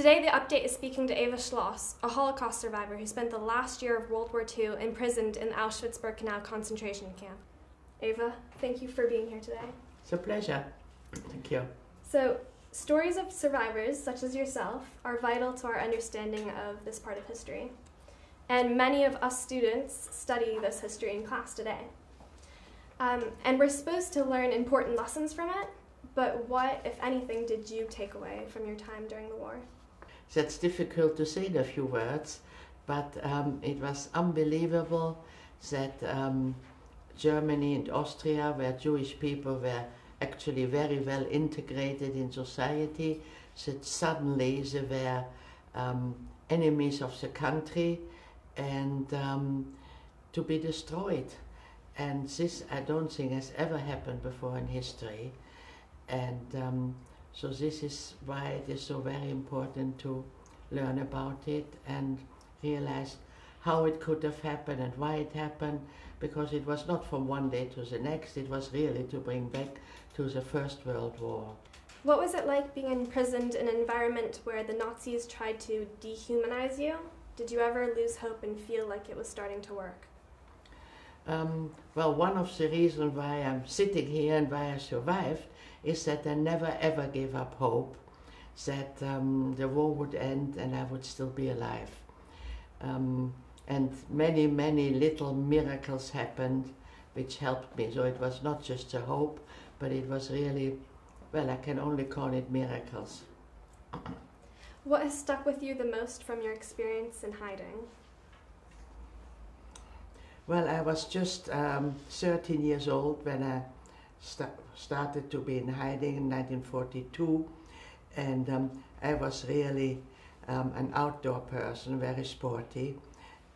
Today, The Update is speaking to Eva Schloss, a Holocaust survivor who spent the last year of World War II imprisoned in the Auschwitz-Birkenau concentration camp. Eva, thank you for being here today. It's a pleasure. Thank you. So, stories of survivors, such as yourself, are vital to our understanding of this part of history. And many of us students study this history in class today. And we're supposed to learn important lessons from it, but what, if anything, did you take away from your time during the war? That's difficult to say in a few words, but it was unbelievable that Germany and Austria, where Jewish people were actually very well integrated in society, that suddenly they were enemies of the country and to be destroyed. And this, I don't think, has ever happened before in history. And so this is why it is so very important to learn about it and realize how it could have happened and why it happened, because it was not from one day to the next, it was really to bring back to the First World War. What was it like being imprisoned in an environment where the Nazis tried to dehumanize you? Did you ever lose hope and feel like it was starting to work? Well, one of the reasons why I'm sitting here and why I survived is that I never ever gave up hope that the war would end and I would still be alive. And many, many little miracles happened which helped me. So it was not just a hope, but it was really, well, I can only call it miracles. What has stuck with you the most from your experience in hiding? Well, I was just 13 years old when I started to be in hiding in 1942, and I was really an outdoor person, very sporty,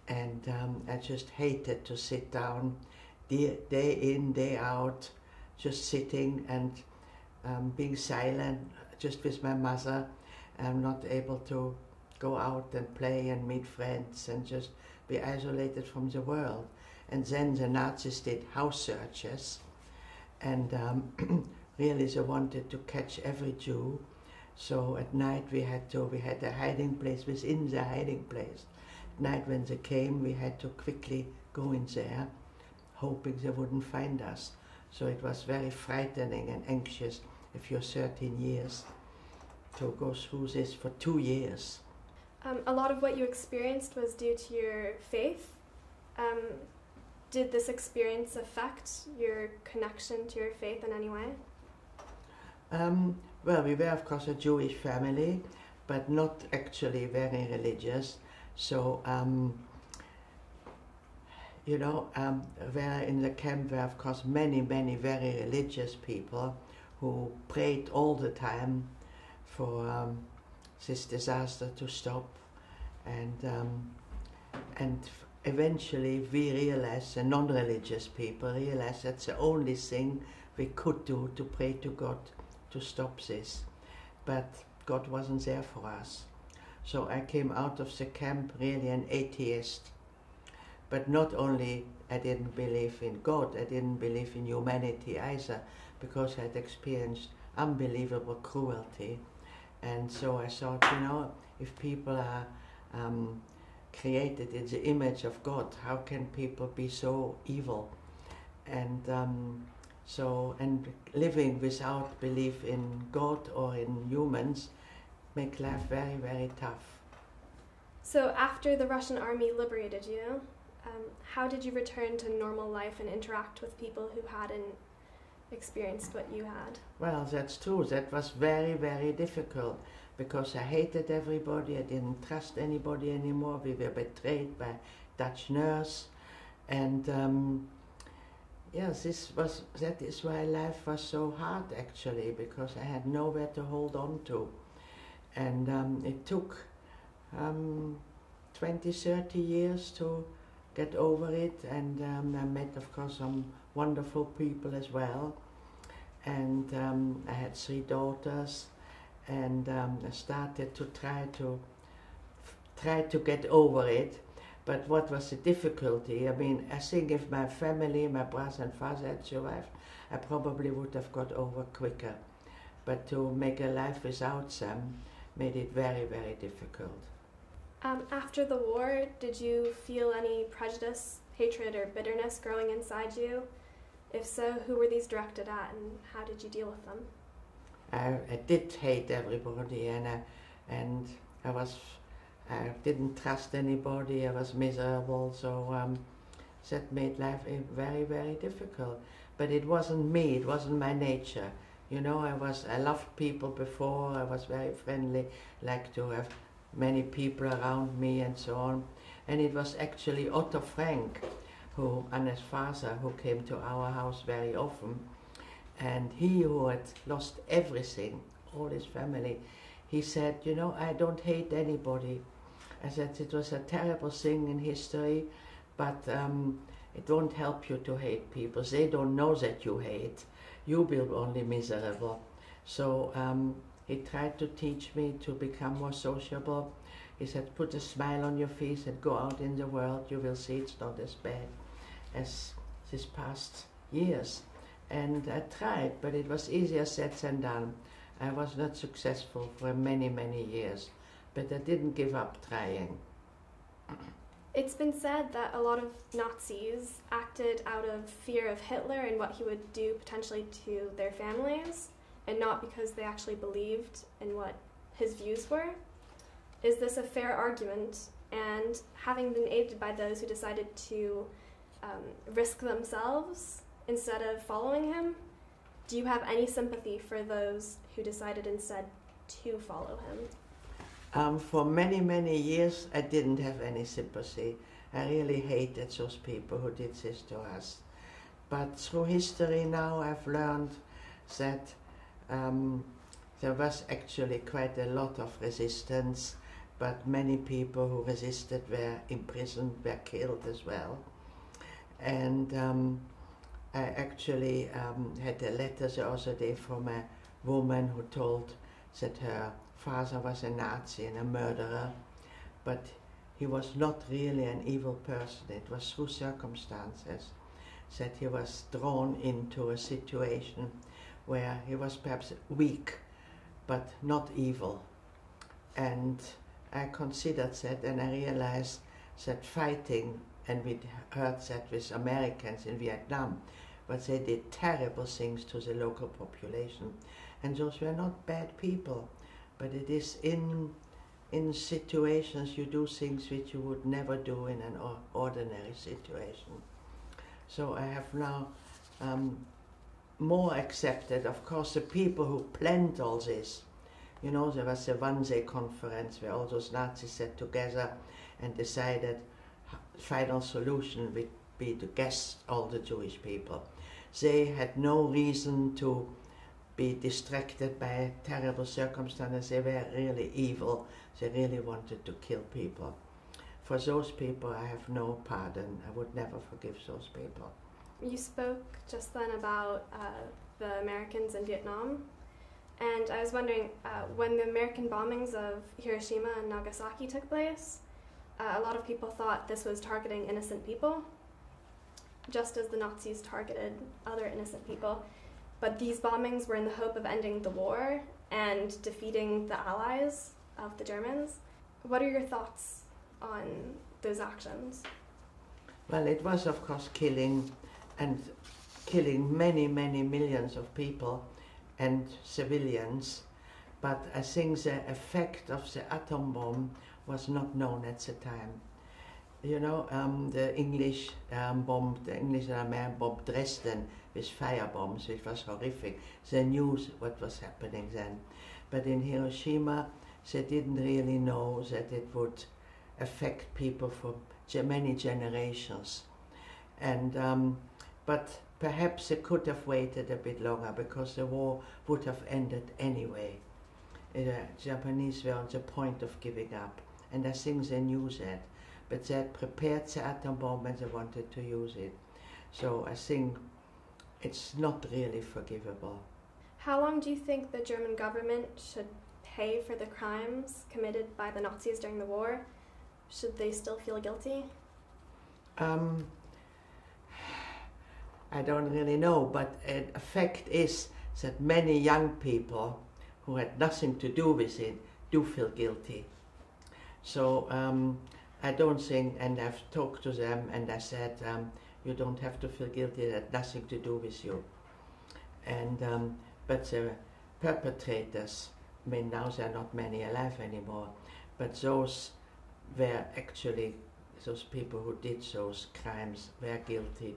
and I just hated to sit down day in, day out, just sitting and being silent, just with my mother. I'm not able to go out and play and meet friends and just be isolated from the world. And then the Nazis did house searches, and really they wanted to catch every Jew. So at night we had a hiding place within the hiding place. At night when they came, we had to quickly go in there, hoping they wouldn't find us. So it was very frightening and anxious if you're 13 years to go through this for 2 years. A lot of what you experienced was due to your faith. Did this experience affect your connection to your faith in any way? Well, we were of course a Jewish family, but not actually very religious. So, you know, where in the camp were of course many, many very religious people who prayed all the time for this disaster to stop, and eventually we realized, the non-religious people realized that's the only thing we could do to pray to God to stop this. But God wasn't there for us. So I came out of the camp really an atheist. But not only I didn't believe in God, I didn't believe in humanity either, because I'd experienced unbelievable cruelty. And so I thought, you know, if people are created in the image of God, how can people be so evil? And and living without belief in God or in humans make life very, very tough. So after the Russian army liberated you, how did you return to normal life and interact with people who hadn't experienced what you had? Well, that's true. That was very, very difficult, because I hated everybody. I didn't trust anybody anymore. We were betrayed by Dutch nurse, and yes, that is why life was so hard actually, because I had nowhere to hold on to, and it took 20, 30 years to get over it, and I met of course some wonderful people as well, and I had 3 daughters, and I started to try to get over it. But what was the difficulty? I mean, I think if my family, my brother and father had survived, I probably would have got over quicker. But to make a life without them made it very, very difficult. After the war, did you feel any prejudice, hatred, or bitterness growing inside you? If so, who were these directed at, and how did you deal with them? I did hate everybody, and I didn't trust anybody. I was miserable, so that made life very, very difficult. But it wasn't me. It wasn't my nature. You know, I loved people before. I was very friendly, liked to have many people around me and so on. And it was actually Otto Frank, Anna's father, who came to our house very often. And he, who had lost everything, all his family, he said, you know, I don't hate anybody. I said, it was a terrible thing in history, but it won't help you to hate people. They don't know that you hate. You will be only miserable. So he tried to teach me to become more sociable. He said, put a smile on your face and go out in the world. You will see it's not as bad as these past years. And I tried, but it was easier said than done. I was not successful for many, many years, but I didn't give up trying. It's been said that a lot of Nazis acted out of fear of Hitler and what he would do potentially to their families, and not because they actually believed in what his views were. Is this a fair argument? And having been aided by those who decided to risk themselves instead of following him, do you have any sympathy for those who decided instead to follow him? For many, many years, I didn't have any sympathy. I really hated those people who did this to us. But through history now, I've learned that there was actually quite a lot of resistance, but many people who resisted were imprisoned, were killed as well. And I actually had a letter the other day from a woman who told that her father was a Nazi and a murderer, but he was not really an evil person. It was through circumstances that he was drawn into a situation where he was perhaps weak, but not evil. And I considered that, and I realized that fighting, and we heard that with Americans in Vietnam, but they did terrible things to the local population. And those were not bad people, but it is in situations you do things which you would never do in an ordinary situation. So I have now more accepted, of course, the people who planned all this. You know, there was a Wannsee conference where all those Nazis sat together and decided final solution would be to gas all the Jewish people. They had no reason to be distracted by terrible circumstances. They were really evil. They really wanted to kill people. For those people, I have no pardon. I would never forgive those people. You spoke just then about the Americans in Vietnam, and I was wondering, when the American bombings of Hiroshima and Nagasaki took place, a lot of people thought this was targeting innocent people, just as the Nazis targeted other innocent people. But these bombings were in the hope of ending the war and defeating the allies of the Germans. What are your thoughts on those actions? Well, it was, of course, killing many, many millions of people and civilians, but I think the effect of the atom bomb was not known at the time. You know, the English and American bombed Dresden with fire bombs, which was horrific. They knew what was happening then. But in Hiroshima, they didn't really know that it would affect people for many generations. And but perhaps they could have waited a bit longer, because the war would have ended anyway. The Japanese were on the point of giving up, and I think they knew that. But they had prepared the atom bomb and they wanted to use it. So I think it's not really forgivable. How long do you think the German government should pay for the crimes committed by the Nazis during the war? Should they still feel guilty? I don't really know, but a fact is that many young people who had nothing to do with it do feel guilty. So I don't think, and I've talked to them and I said, you don't have to feel guilty, it had nothing to do with you. And but the perpetrators, I mean, now there are not many alive anymore, but those were actually, those people who did those crimes were guilty,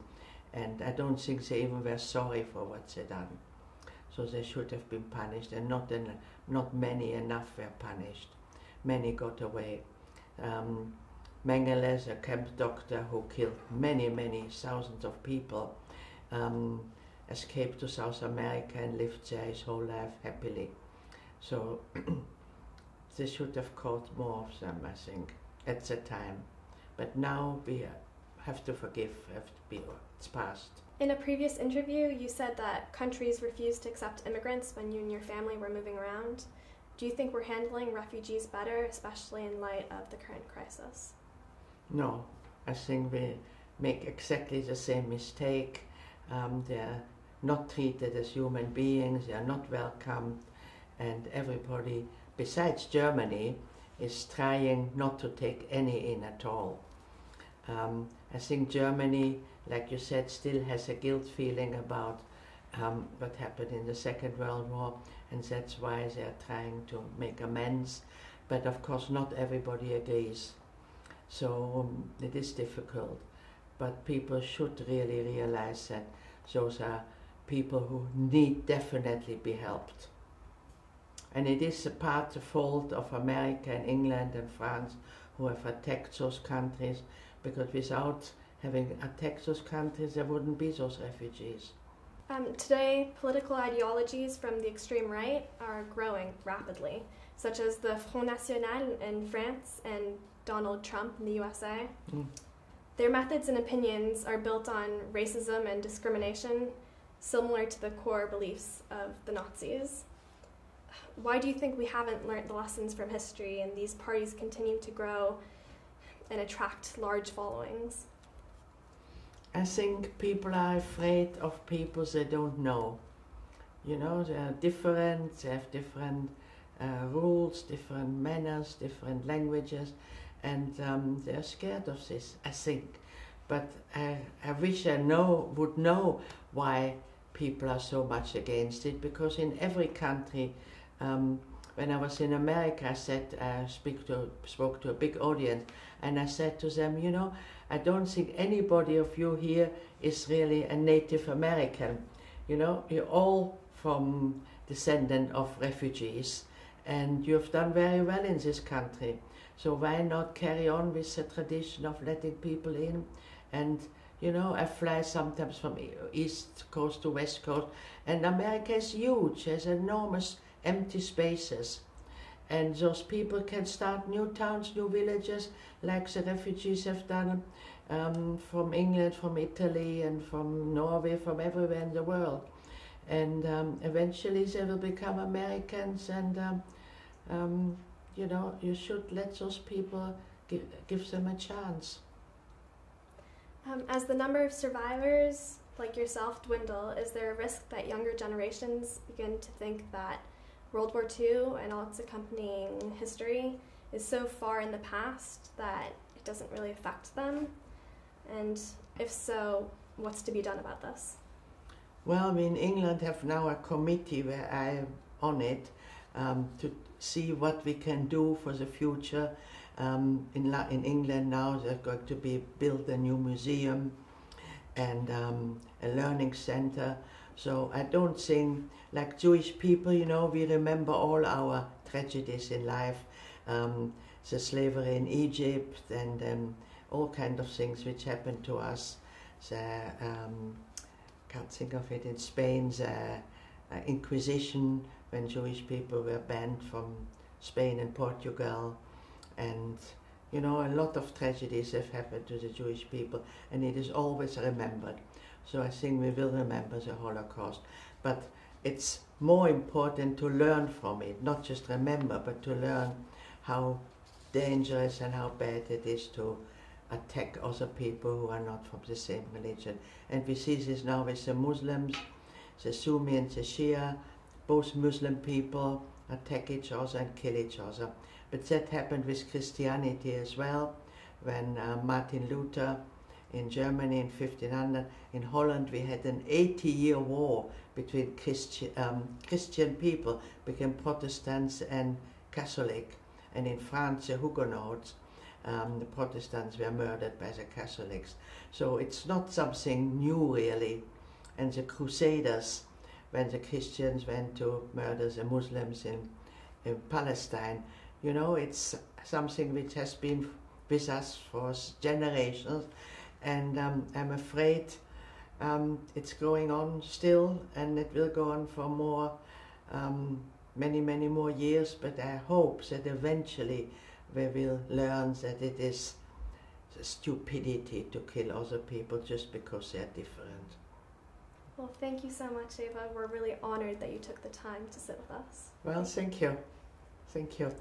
and I don't think they even were sorry for what they done. So they should have been punished, and not many enough were punished. Many got away. Mengele, a camp doctor who killed many thousands of people, escaped to South America and lived there his whole life happily. So they should have caught more of them, I think, at the time. But now we have to forgive, it's past. In a previous interview, you said that countries refused to accept immigrants when you and your family were moving around. Do you think we're handling refugees better, especially in light of the current crisis? No, I think we make exactly the same mistake. They're not treated as human beings, they are not welcomed, and everybody, besides Germany, is trying not to take any in at all. I think Germany, like you said, still has a guilt feeling about what happened in the Second World War, and that's why they're trying to make amends. But of course not everybody agrees. So it is difficult. But people should really realize that those are people who need definitely be helped. And it is the fault of America and England and France who have attacked those countries, because without having attacked those countries there wouldn't be those refugees. Today, political ideologies from the extreme right are growing rapidly, such as the Front National in France and Donald Trump in the USA. Their methods and opinions are built on racism and discrimination, similar to the core beliefs of the Nazis. Why do you think we haven't learned the lessons from history and these parties continue to grow and attract large followings? I think people are afraid of people they don't know. You know, they are different, they have different rules, different manners, different languages, and they're scared of this, I think. But I wish I would know why people are so much against it, because in every country, when I was in America, I spoke to a big audience, and I said to them, you know, I don't think anybody of you here is really a Native American. You know, you're all from descendant of refugees, and you've done very well in this country. So why not carry on with the tradition of letting people in? And you know, I fly sometimes from East Coast to West Coast, and America is huge, has enormous empty spaces. And those people can start new towns, new villages, like the refugees have done from England, from Italy, and from Norway, from everywhere in the world. And eventually they will become Americans, and you know, you should let those people, give them a chance. As the number of survivors like yourself dwindle, is there a risk that younger generations begin to think that World War II and all its accompanying history is so far in the past that it doesn't really affect them? And if so, what's to be done about this? Well, we in England have now a committee where I am on it to see what we can do for the future. In England now there's going to be built a new museum and a learning center. So I don't think, like Jewish people, you know, we remember all our tragedies in life, the slavery in Egypt and all kind of things which happened to us. Can't think of it, in Spain, the Inquisition, when Jewish people were banned from Spain and Portugal. And, you know, a lot of tragedies have happened to the Jewish people, and it is always remembered. So I think we will remember the Holocaust. But it's more important to learn from it, not just remember, but to learn how dangerous and how bad it is to attack other people who are not from the same religion. And we see this now with the Muslims, the Sunni and the Shia. Both Muslim people attack each other and kill each other. But that happened with Christianity as well, when Martin Luther in Germany in 1500, in Holland we had an 80-year war between Christian people, became Protestants and Catholic, and in France the Huguenots, the Protestants were murdered by the Catholics. So it's not something new really. And the Crusaders, when the Christians went to murder the Muslims in Palestine, you know, it's something which has been with us for generations, and I'm afraid it's going on still, and it will go on for more, many more years, but I hope that eventually we will learn that it is stupidity to kill other people just because they're different. Well, thank you so much, Eva. We're really honored that you took the time to sit with us. Well, thank you. Thank you.